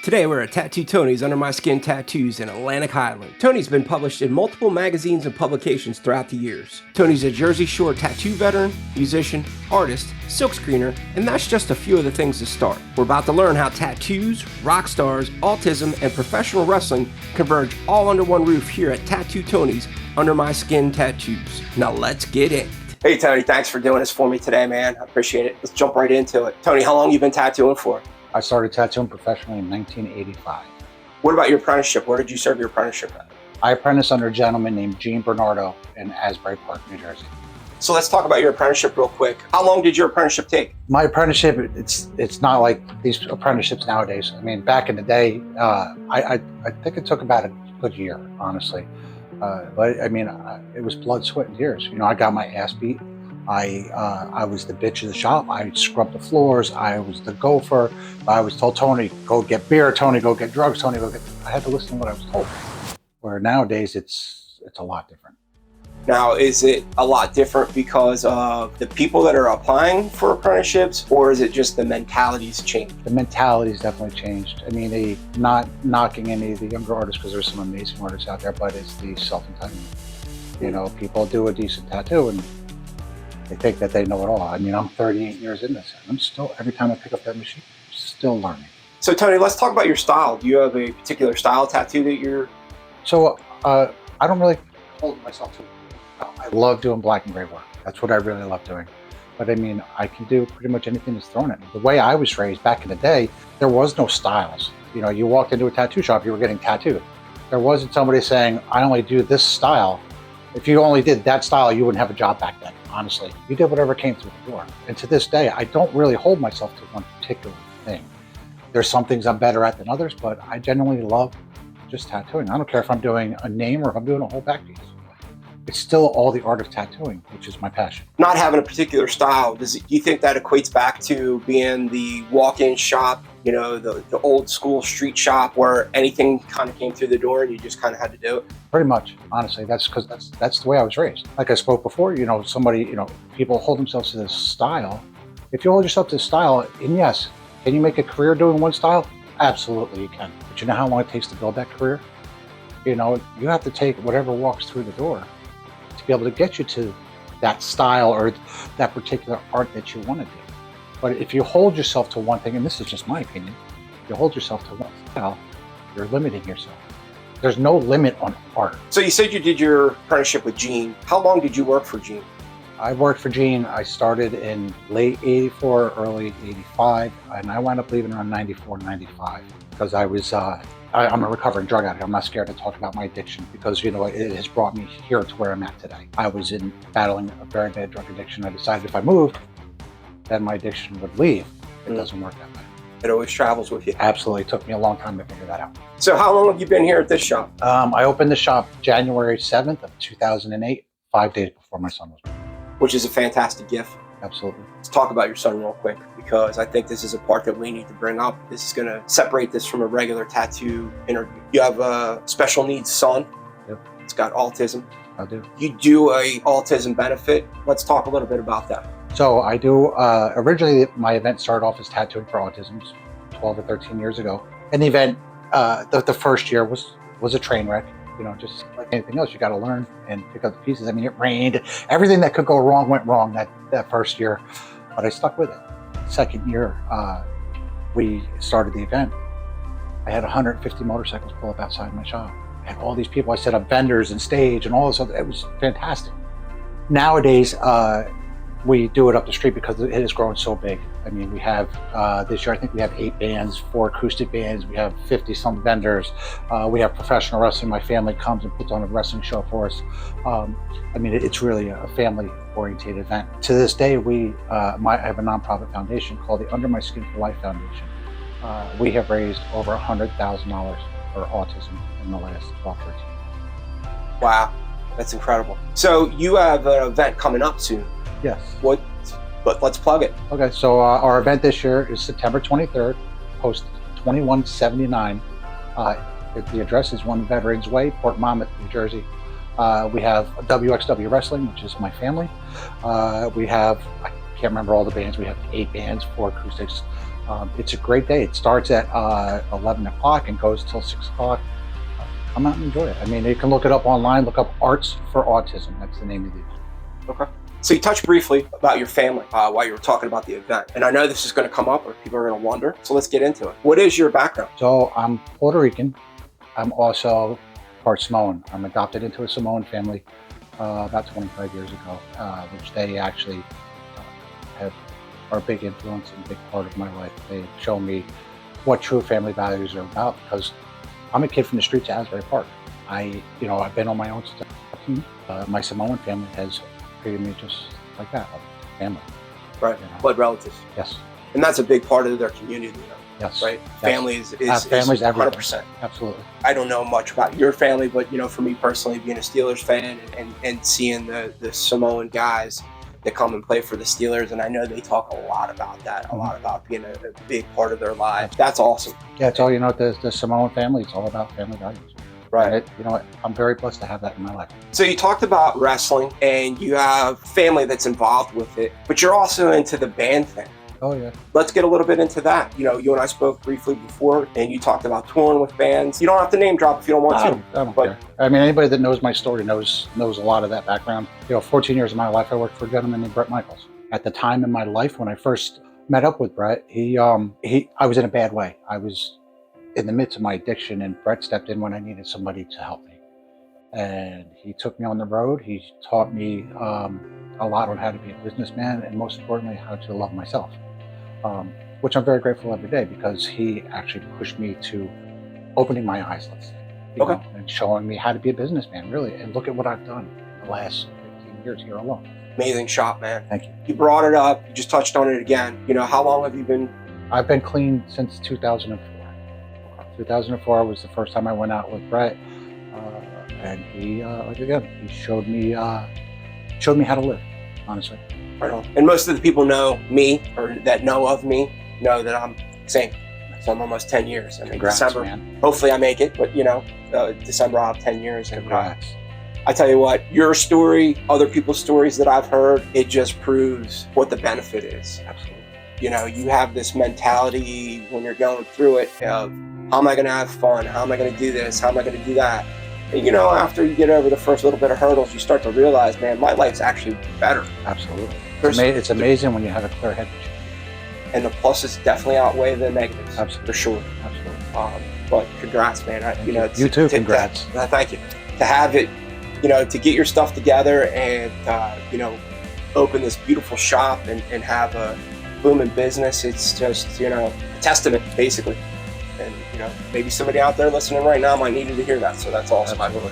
Today we're at Tattoo Tony's Under My Skin Tattoos in Atlantic Highlands. Tony's been published in multiple magazines and publications throughout the years. Tony's a Jersey Shore tattoo veteran, musician, artist, silkscreener, and that's just a few of the things to start. We're about to learn how tattoos, rock stars, autism, and professional wrestling converge all under one roof here at Tattoo Tony's Under My Skin Tattoos. Now let's get in. Hey Tony, thanks for doing this for me today, man. I appreciate it. Let's jump right into it. Tony, how long have you been tattooing for? I started tattooing professionally in 1985. What about your apprenticeship? Where did you serve your apprenticeship at? I apprenticed under a gentleman named Gene Bernardo in Asbury Park, New Jersey. So let's talk about your apprenticeship real quick. How long did your apprenticeship take? My apprenticeship, it's not like these apprenticeships nowadays. I mean, back in the day, I think it took about a good year, honestly. But I mean, it was blood, sweat, and tears. You know, I got my ass beat. I was the bitch of the shop. I scrubbed the floors. I was the gopher. I was told, Tony, go get beer. Tony, go get drugs. Tony, go get... I had to listen to what I was told. Where nowadays, it's a lot different. Now, is it a lot different because of the people that are applying for apprenticeships, or is it just the mentality's changed? The mentality's definitely changed. I mean, not knocking any of the younger artists, because there's some amazing artists out there, but it's the self-entitlement. You know, people do a decent tattoo and they think that they know it all. I mean, I'm 38 years in this, and I'm still, every time I pick up that machine, I'm still learning. So Tony, let's talk about your style. Do you have a particular style tattoo that you're... So I don't really hold myself to. I love doing black and gray work. That's what I really love doing. But I mean, I can do pretty much anything that's thrown at me. The way I was raised back in the day, there was no styles. You know, you walked into a tattoo shop, you were getting tattooed. There wasn't somebody saying, I only do this style. If you only did that style, you wouldn't have a job back then, honestly. You did whatever came through the door. And to this day, I don't really hold myself to one particular thing. There's some things I'm better at than others, but I genuinely love just tattooing. I don't care if I'm doing a name or if I'm doing a whole back piece. It's still all the art of tattooing, which is my passion. Not having a particular style, do you think that equates back to being the walk-in shop, you know, the old school street shop where anything kind of came through the door and you just kind of had to do it? Pretty much, honestly. That's because that's the way I was raised. Like I spoke before, you know, people hold themselves to this style. If you hold yourself to this style, and yes, can you make a career doing one style? Absolutely you can. But you know how long it takes to build that career? You know, you have to take whatever walks through the door to be able to get you to that style or that particular art that you want to do. But if you hold yourself to one thing, and this is just my opinion, if you hold yourself to one style, you're limiting yourself. There's no limit on art. So you said you did your apprenticeship with Gene. How long did you work for Gene? I worked for Gene. I started in late 84, early 85, and I wound up leaving around 94, 95 because I was, I'm a recovering drug addict. I'm not scared to talk about my addiction because, you know, it has brought me here to where I'm at today. I was battling a very bad drug addiction. I decided if I moved, then my addiction would leave. It doesn't work that way. It always travels with you. Absolutely. It took me a long time to figure that out. So how long have you been here at this shop? I opened the shop January 7th of 2008, 5 days before my son was born. Which is a fantastic gift. Absolutely. Let's talk about your son real quick, because I think this is a part that we need to bring up. This is going to separate this from a regular tattoo interview. You have a special needs son. Yep. It's got autism. I do. You do a Autism Benefit. Let's talk a little bit about that. So I do, originally my event started off as tattooing for autism 12 or 13 years ago. And the event, the first year was a train wreck. You know, just like anything else, you got to learn and pick up the pieces. I mean, it rained. Everything that could go wrong went wrong that first year, but I stuck with it. Second year, we started the event. I had 150 motorcycles pull up outside my shop. I had all these people. I set up vendors and stage and all this other. It was fantastic. Nowadays, we do it up the street because it has grown so big. I mean, we have, this year, I think we have 8 bands, 4 acoustic bands. We have 50 some vendors. We have professional wrestling. My family comes and puts on a wrestling show for us. I mean, it's really a family oriented event. To this day, I have a nonprofit foundation called the Under My Skin for Life Foundation. We have raised over $100,000 for autism in the last 12, 13 years. Wow, that's incredible. So you have an event coming up soon. Yes. But let's plug it. Okay, so our event this year is September 23rd, post 2179. The address is 1 Veterans Way, Port Monmouth, New Jersey. We have WXW Wrestling, which is my family. We have, I can't remember all the bands. We have 8 bands, 4 acoustics. It's a great day. It starts at 11 o'clock and goes till 6 o'clock. Come out and enjoy it. I mean, you can look it up online, look up Arts for Autism. That's the name of the Okay. So you touched briefly about your family while you were talking about the event. And I know this is going to come up or people are going to wonder. So let's get into it. What is your background? So I'm Puerto Rican. I'm also part Samoan. I'm adopted into a Samoan family about 25 years ago, which they actually are a big influence and a big part of my life. They've shown me what true family values are about, because I'm a kid from the streets of Asbury Park. I've been on my own since I was 14. My Samoan family has treated me just like that, like family. Right, blood relatives. Yes. And that's a big part of their community, Yes. right? Yes. Families is families 100%. Absolutely. I don't know much about your family, but for me personally, being a Steelers fan and seeing the Samoan guys that come and play for the Steelers, and I know they talk a lot about that, a lot about being a big part of their lives. That's awesome. Yeah, it's all, the Samoan family, it's all about family values. Right. I'm very blessed to have that in my life. So you talked about wrestling and you have family that's involved with it, but you're also into the band thing. Oh, yeah. Let's get a little bit into that. You and I spoke briefly before, and you talked about touring with bands. You don't have to name drop if you don't want to. I don't care. I mean, anybody that knows my story knows a lot of that background. 14 years of my life, I worked for a gentleman named Brett Michaels. At the time in my life when I first met up with Brett, I was in a bad way. I was in the midst of my addiction, and Brett stepped in when I needed somebody to help me. And he took me on the road. He taught me a lot on how to be a businessman, and most importantly, how to love myself. Which I'm very grateful every day, because he actually pushed me to opening my eyes, let's say, and showing me how to be a businessman, really. And look at what I've done in the last 15 years here alone. Amazing shop, man. Thank you. You brought it up. You just touched on it again. How long have you been? I've been clean since 2004. 2004 was the first time I went out with Brett, and he showed me how to live, honestly. Right on. And most of the people know me, or that know of me, know that I'm same. So I'm almost 10 years. I mean, Congrats, December, man. Hopefully I make it, but December I'll have 10 years. And Congrats. I tell you what, your story, other people's stories that I've heard, it just proves what the benefit is. Absolutely. You have this mentality when you're going through it of, how am I going to have fun? How am I going to do this? How am I going to do that? And, after you get over the first little bit of hurdles, you start to realize, man, my life's actually better. Absolutely. It's amazing when you have a clear head. And the pluses definitely outweigh the negatives. Absolutely. For sure. Absolutely. But congrats, man. You too, congrats. Thank you. To have it, to get your stuff together and, open this beautiful shop and have a booming business, it's just, a testament, basically. And, maybe somebody out there listening right now might need to hear that. So that's awesome. Absolutely.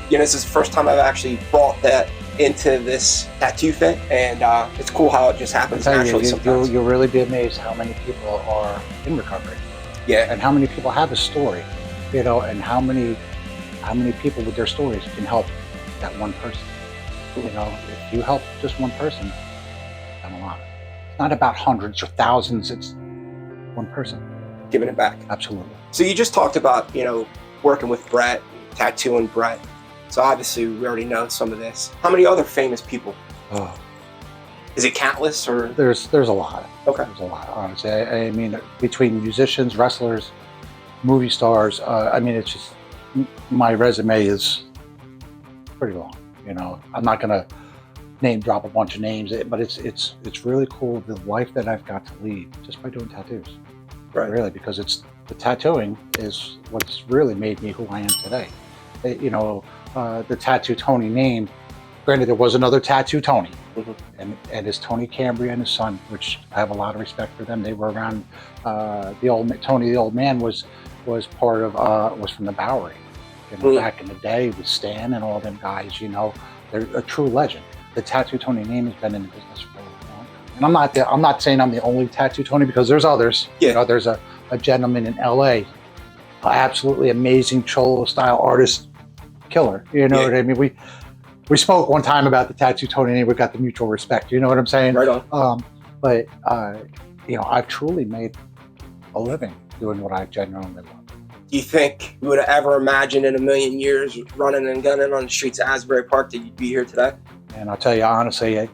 This is the first time I've actually brought that into this tattoo thing. And it's cool how it just happens naturally sometimes. You'll really be amazed how many people are in recovery. Yeah. And how many people have a story, and how many people with their stories can help that one person. If you help just one person, you've done a lot. It's not about hundreds or thousands, it's one person. Giving it back. Absolutely. So you just talked about, working with Brett, tattooing Brett. So obviously we already know some of this. How many other famous people? Oh. Is it countless or? There's a lot. Okay. There's a lot, honestly. I mean, between musicians, wrestlers, movie stars, it's just, my resume is pretty long. I'm not gonna name drop a bunch of names, but it's really cool, the life that I've got to lead just by doing tattoos. Right. Really, because the tattooing is what's really made me who I am today. The Tattoo Tony name, granted there was another Tattoo Tony, and it's Tony Cambria and his son, which I have a lot of respect for them. They were around, Tony the old man was part of, was from the Bowery. Back in the day with Stan and all them guys, they're a true legend. The Tattoo Tony name has been in the business for a long time. And I'm not saying I'm the only Tattoo Tony, because there's others. Yeah. There's a gentleman in LA, an absolutely amazing cholo style artist, killer. What I mean? We spoke one time about the Tattoo Tony and we got the mutual respect. You know what I'm saying? Right on. But I've truly made a living doing what I genuinely love. Do you think you would have ever imagined in a million years running and gunning on the streets of Asbury Park that you'd be here today? And I'll tell you honestly,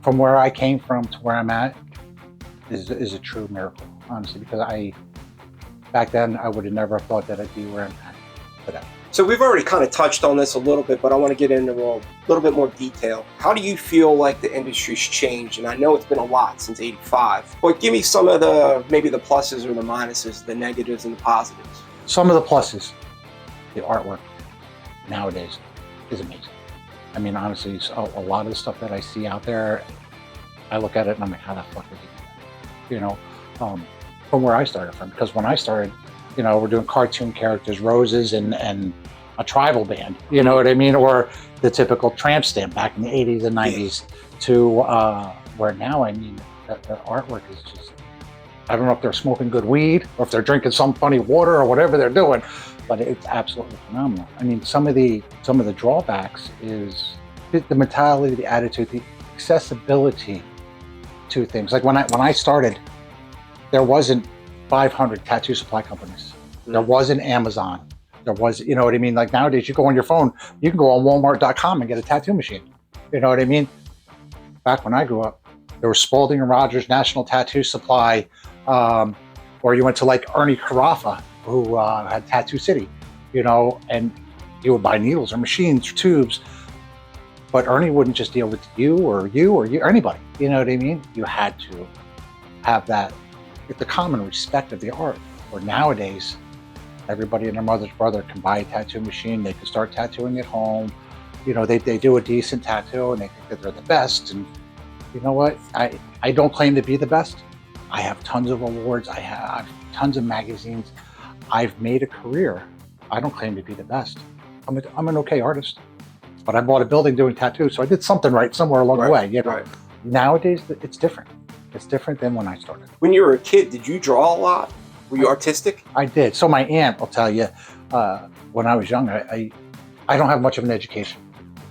from where I came from to where I'm at, is a true miracle, honestly, because back then I would have never thought that I'd be where I'm at today. So we've already kind of touched on this a little bit, but I want to get into a little bit more detail. How do you feel like the industry's changed? And I know it's been a lot since '85, but give me some of maybe the pluses or the minuses, the negatives and the positives. Some of the pluses, the artwork nowadays is amazing. I mean, honestly, a lot of the stuff that I see out there, I look at it and I'm like, how the fuck did they do that? From where I started from, because when I started, we're doing cartoon characters, roses, and a tribal band, you know what I mean? Or the typical tramp stamp back in the 80s and 90s to where now, I mean, the artwork is just, I don't know if they're smoking good weed or if they're drinking some funny water or whatever they're doing, but it's absolutely phenomenal. I mean, some of the drawbacks is the mentality, the attitude, the accessibility to things. Like when I started, there wasn't 500 tattoo supply companies. There wasn't Amazon. There was, you know what I mean? Like nowadays, you go on your phone, you can go on Walmart.com and get a tattoo machine. You know what I mean? Back when I grew up, there was Spalding and Rogers, National Tattoo Supply, or you went to like Ernie Carafa, who had Tattoo City, and you would buy needles or machines or tubes. But Ernie wouldn't just deal with you or anybody. You know what I mean? You had to have that, the common respect of the art. Where nowadays, everybody and their mother's brother can buy a tattoo machine. They can start tattooing at home. They do a decent tattoo and they think that they're the best. And you know what? I don't claim to be the best. I have tons of awards. I have tons of magazines. I've made a career. I don't claim to be the best. I'm an okay artist, but I bought a building doing tattoos, so I did something right somewhere along the way. Right. Nowadays, it's different. It's different than when I started. When you were a kid, did you draw a lot? Were you artistic? I did. So my aunt will tell you, when I was young, I don't have much of an education.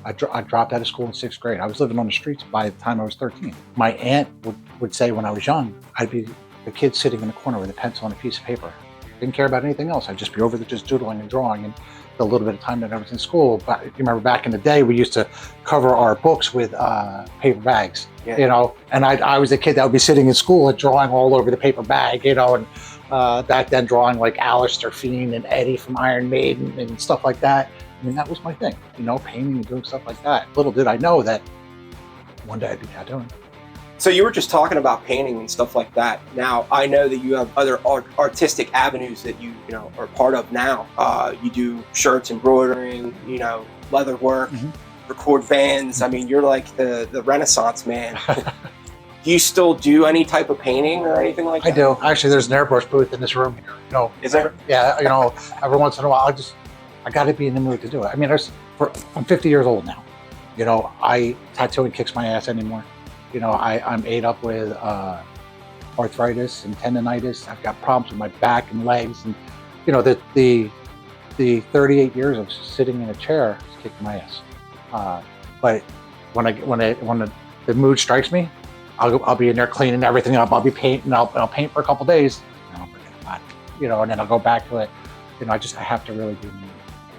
I dropped out of school in 6th grade. I was living on the streets by the time I was 13. My aunt would say when I was young, I'd be the kid sitting in the corner with a pencil and a piece of paper. Didn't care about anything else. I'd just be over there just doodling and drawing, and the little bit of time that I was in school. But you remember back in the day, we used to cover our books with paper bags, and I was a kid that would be sitting in school and drawing all over the paper bag, and back then drawing like Alistair Fiend and Eddie from Iron Maiden and stuff like that. I mean, that was my thing, painting and doing stuff like that. Little did I know that one day I'd be tattooing. So you were just talking about painting and stuff like that. Now, I know that you have other artistic avenues that you are part of now. You do shirts, embroidering, leather work, record bands. I mean, you're like the Renaissance man. Do you still do any type of painting or anything like that? I do. Actually, there's an airbrush booth in this room here. Is there? Yeah, every once in a while, I got to be in the mood to do it. I mean, I'm 50 years old now. Tattooing kicks my ass anymore. I'm ate up with arthritis and tendonitis. I've got problems with my back and legs, and the 38 years of sitting in a chair has kicked my ass. But when the mood strikes me, I'll be in there cleaning everything up. I'll be painting. I'll paint for a couple days, and I'll forget about it. And then I'll go back to it. I have to really do.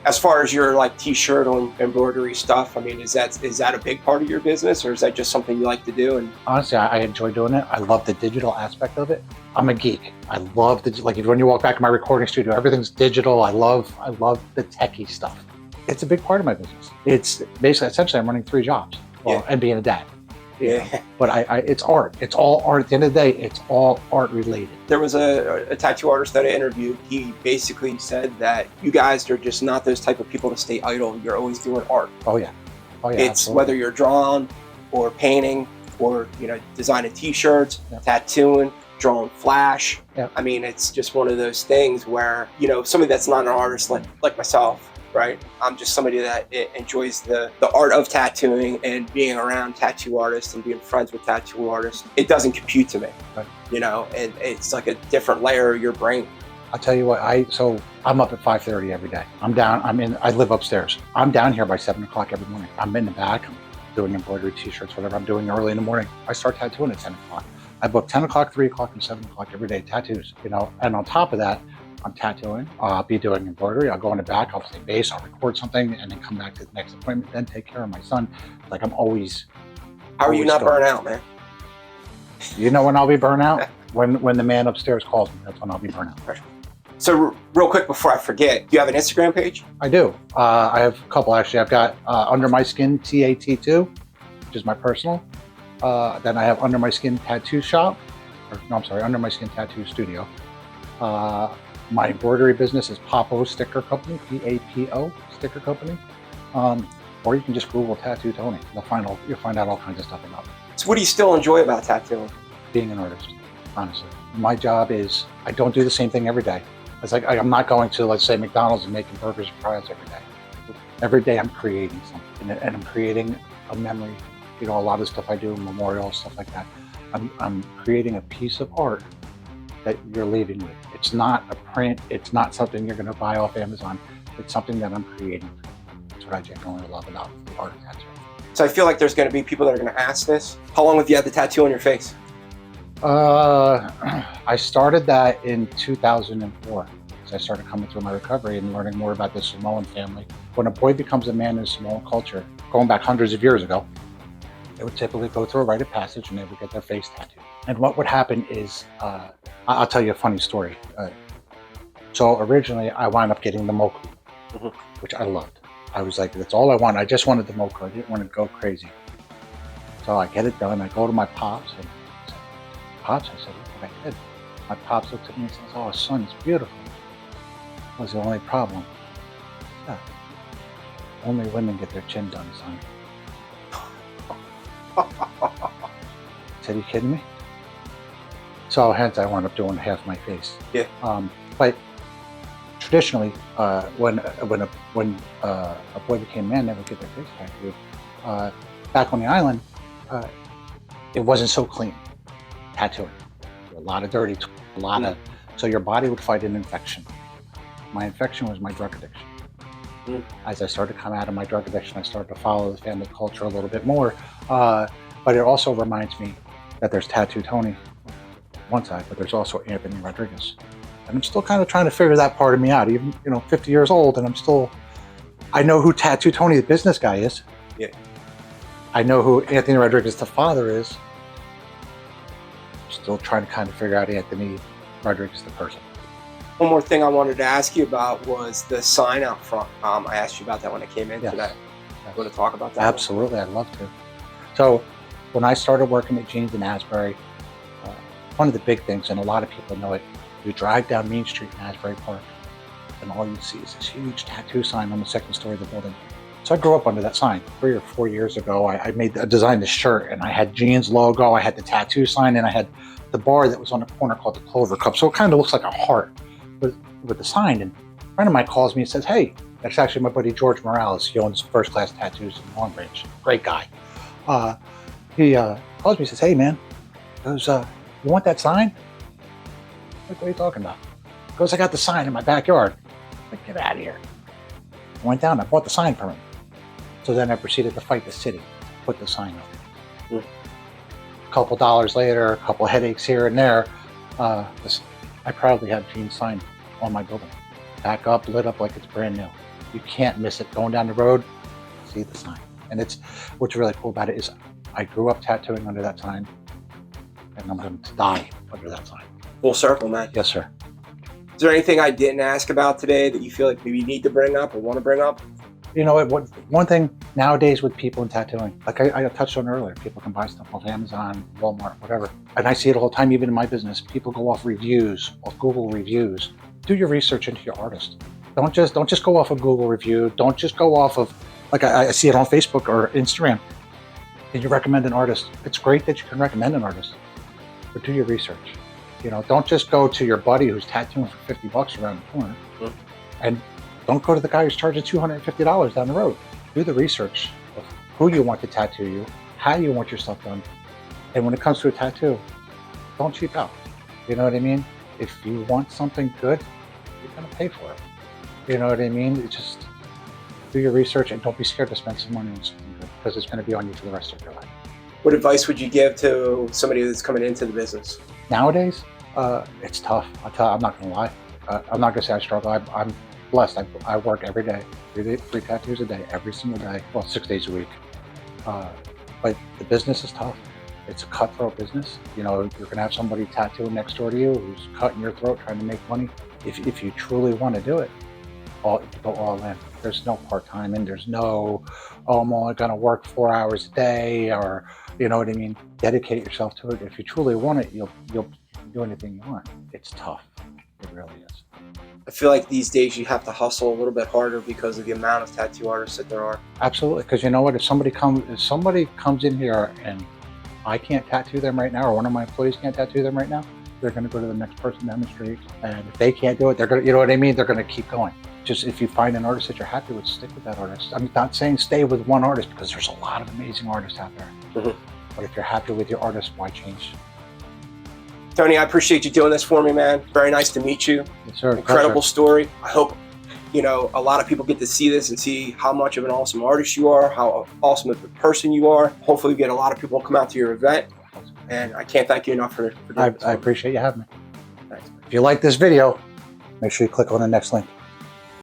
As far as your like T-shirt or embroidery stuff, I mean, is that a big part of your business, or is that just something you like to do? And honestly, I enjoy doing it. I love the digital aspect of it. I'm a geek. I love when you walk back in my recording studio, everything's digital. I love the techie stuff. It's a big part of my business. It's basically, essentially, I'm running 3 jobs and being a dad. Yeah. But it's art. It's all art. At the end of the day, it's all art related. There was a tattoo artist that I interviewed. He basically said that you guys are just not those type of people to stay idle. You're always doing art. Oh yeah. It's absolutely. Whether you're drawing or painting or designing T-shirts, tattooing, drawing flash. Yeah. I mean, it's just one of those things where somebody that's not an artist like myself. Right. I'm just somebody that enjoys the art of tattooing and being around tattoo artists and being friends with tattoo artists. It doesn't compute to me, right. And it's like a different layer of your brain. I'll tell you what, I'm up at 5:30 every day. I live upstairs. I'm down here by 7 o'clock every morning. I'm in the back, I'm doing embroidery, T-shirts, whatever I'm doing early in the morning. I start tattooing at 10 o'clock. I book 10 o'clock, 3 o'clock, and 7 o'clock every day tattoos, and on top of that, I'm tattooing. I'll be doing embroidery. I'll go in the back. I'll play bass. I'll record something, and then come back to the next appointment. Then take care of my son. Like I'm always. How are you not burnt out, man? You know when I'll be burnt out? When the man upstairs calls me, that's when I'll be burnt out. So real quick before I forget, do you have an Instagram page? I do. I have a couple actually. I've got Under My Skin TAT2, which is my personal. Then I have Under My Skin Tattoo Shop. Under My Skin Tattoo Studio. My embroidery business is Papo Sticker Company, PAPO Sticker Company. Or you can just Google Tattoo Tony. You'll find out all kinds of stuff about it. So what do you still enjoy about tattooing? Being an artist, honestly. My job is, I don't do the same thing every day. It's like, I'm not going to, let's say, McDonald's and making burgers and fries every day. Every day I'm creating something, and I'm creating a memory. You know, a lot of stuff I do, memorials, stuff like that. I'm creating a piece of art that you're leaving with. It's not a print, it's not something you're gonna buy off Amazon. It's something that I'm creating. That's what I genuinely love about the art of tattooing. So I feel like there's gonna be people that are gonna ask this. How long have you had the tattoo on your face? I started that in 2004. So I started coming through my recovery and learning more about the Samoan family. When a boy becomes a man in Samoan culture, going back hundreds of years ago, they would typically go through a rite of passage and they would get their face tattooed. And what would happen is, I'll tell you a funny story. So originally I wound up getting the moku, which I loved. I was like, that's all I wanted. I just wanted the moku. I didn't want to go crazy. So I get it done. I go to my pops and I said, Pops, I said, look what I did. My pops looked at me and says, oh, son, it's beautiful. What was the only problem? Yeah. Only women get their chin done, son. I said, are you kidding me? So hence I wound up doing half my face. Yeah. But traditionally, when a boy became a man, they would get their face tattooed. Back on the island, it wasn't so clean. Tattooing, a lot of dirty, so your body would fight an infection. My infection was my drug addiction. As I started to come out of my drug addiction, I started to follow the family culture a little bit more. But it also reminds me that there's Tattoo Tony one side, but there's also Anthony Rodriguez. And I'm still kind of trying to figure that part of me out, even, 50 years old, and I know who Tattoo Tony, the business guy, is. Yeah. I know who Anthony Rodriguez, the father, is. Still trying to kind of figure out Anthony Rodriguez, the person. One more thing I wanted to ask you about was the sign out front. I asked you about that when I came in today. You want to talk about that? Absolutely, I'd love to. So when I started working at Jeans in Asbury, one of the big things, and a lot of people know it, you drive down Main Street in Asbury Park, and all you see is this huge tattoo sign on the second story of the building. So I grew up under that sign. 3 or 4 years ago, I designed this shirt, and I had Jeans logo, I had the tattoo sign, and I had the bar that was on the corner called the Clover Cup. So it kind of looks like a heart with the sign. And a friend of mine calls me and says, hey, that's actually my buddy George Morales. He owns First Class Tattoos in Long Branch. Great guy. He calls me and says, hey man, he goes, you want that sign? I'm like, what are you talking about? He goes, I got the sign in my backyard. I'm like, get out of here. I went down, I bought the sign from him. So then I proceeded to fight the city to put the sign up. A couple dollars later, a couple headaches here and there, I proudly have Gene's sign on my building. Back up, lit up like it's brand new. You can't miss it. Going down the road, see the sign. And what's really cool about it is I grew up tattooing under that sign, and I'm going to die under that sign. Full circle, man. Yes, sir. Is there anything I didn't ask about today that you feel like maybe you need to bring up or want to bring up? You know what? One thing nowadays with people in tattooing, like I touched on earlier, people can buy stuff off Amazon, Walmart, whatever. And I see it all the time, even in my business. People go off reviews, off Google reviews. Do your research into your artist. Don't just go off a Google review. Don't just go off of, like I see it on Facebook or Instagram. Can you recommend an artist? It's great that you can recommend an artist, but do your research. Don't just go to your buddy who's tattooing for $50 around the corner, and don't go to the guy who's charging $250 down the road. Do the research of who you want to tattoo you, how you want your stuff done. And when it comes to a tattoo, don't cheap out. You know what I mean? If you want something good, you're gonna pay for it. You know what I mean? Just do your research and don't be scared to spend some money on something good, because it's gonna be on you for the rest of your life. What advice would you give to somebody that's coming into the business? Nowadays, it's tough. I'm not gonna lie. I'm not gonna say I struggle. I'm blessed. I work every day, 3 tattoos a day, every single day. Well, 6 days a week. But the business is tough. It's a cutthroat business. You know, you're going to have somebody tattooing next door to you who's cutting your throat trying to make money. If you truly want to do it, go all in. There's no part-time and there's no, oh, I'm only going to work 4 hours a day, or, you know what I mean? Dedicate yourself to it. If you truly want it, you'll do anything you want. It's tough. It really is. I feel like these days you have to hustle a little bit harder because of the amount of tattoo artists that there are. Absolutely. Because you know what? If somebody comes in here and I can't tattoo them right now, or one of my employees can't tattoo them right now, they're going to go to the next person down the street. And if they can't do it, they're going to, you know what I mean? They're going to keep going. Just if you find an artist that you're happy with, stick with that artist. I'm not saying stay with one artist, because there's a lot of amazing artists out there. But if you're happy with your artist, why change? Tony, I appreciate you doing this for me, man. Very nice to meet you. Yes, sir. Incredible story. I hope, you know, a lot of people get to see this and see how much of an awesome artist you are, how awesome of a person you are. Hopefully we get a lot of people to come out to your event. And I can't thank you enough for doing this. I appreciate you having me. Thanks. If you like this video, make sure you click on the next link.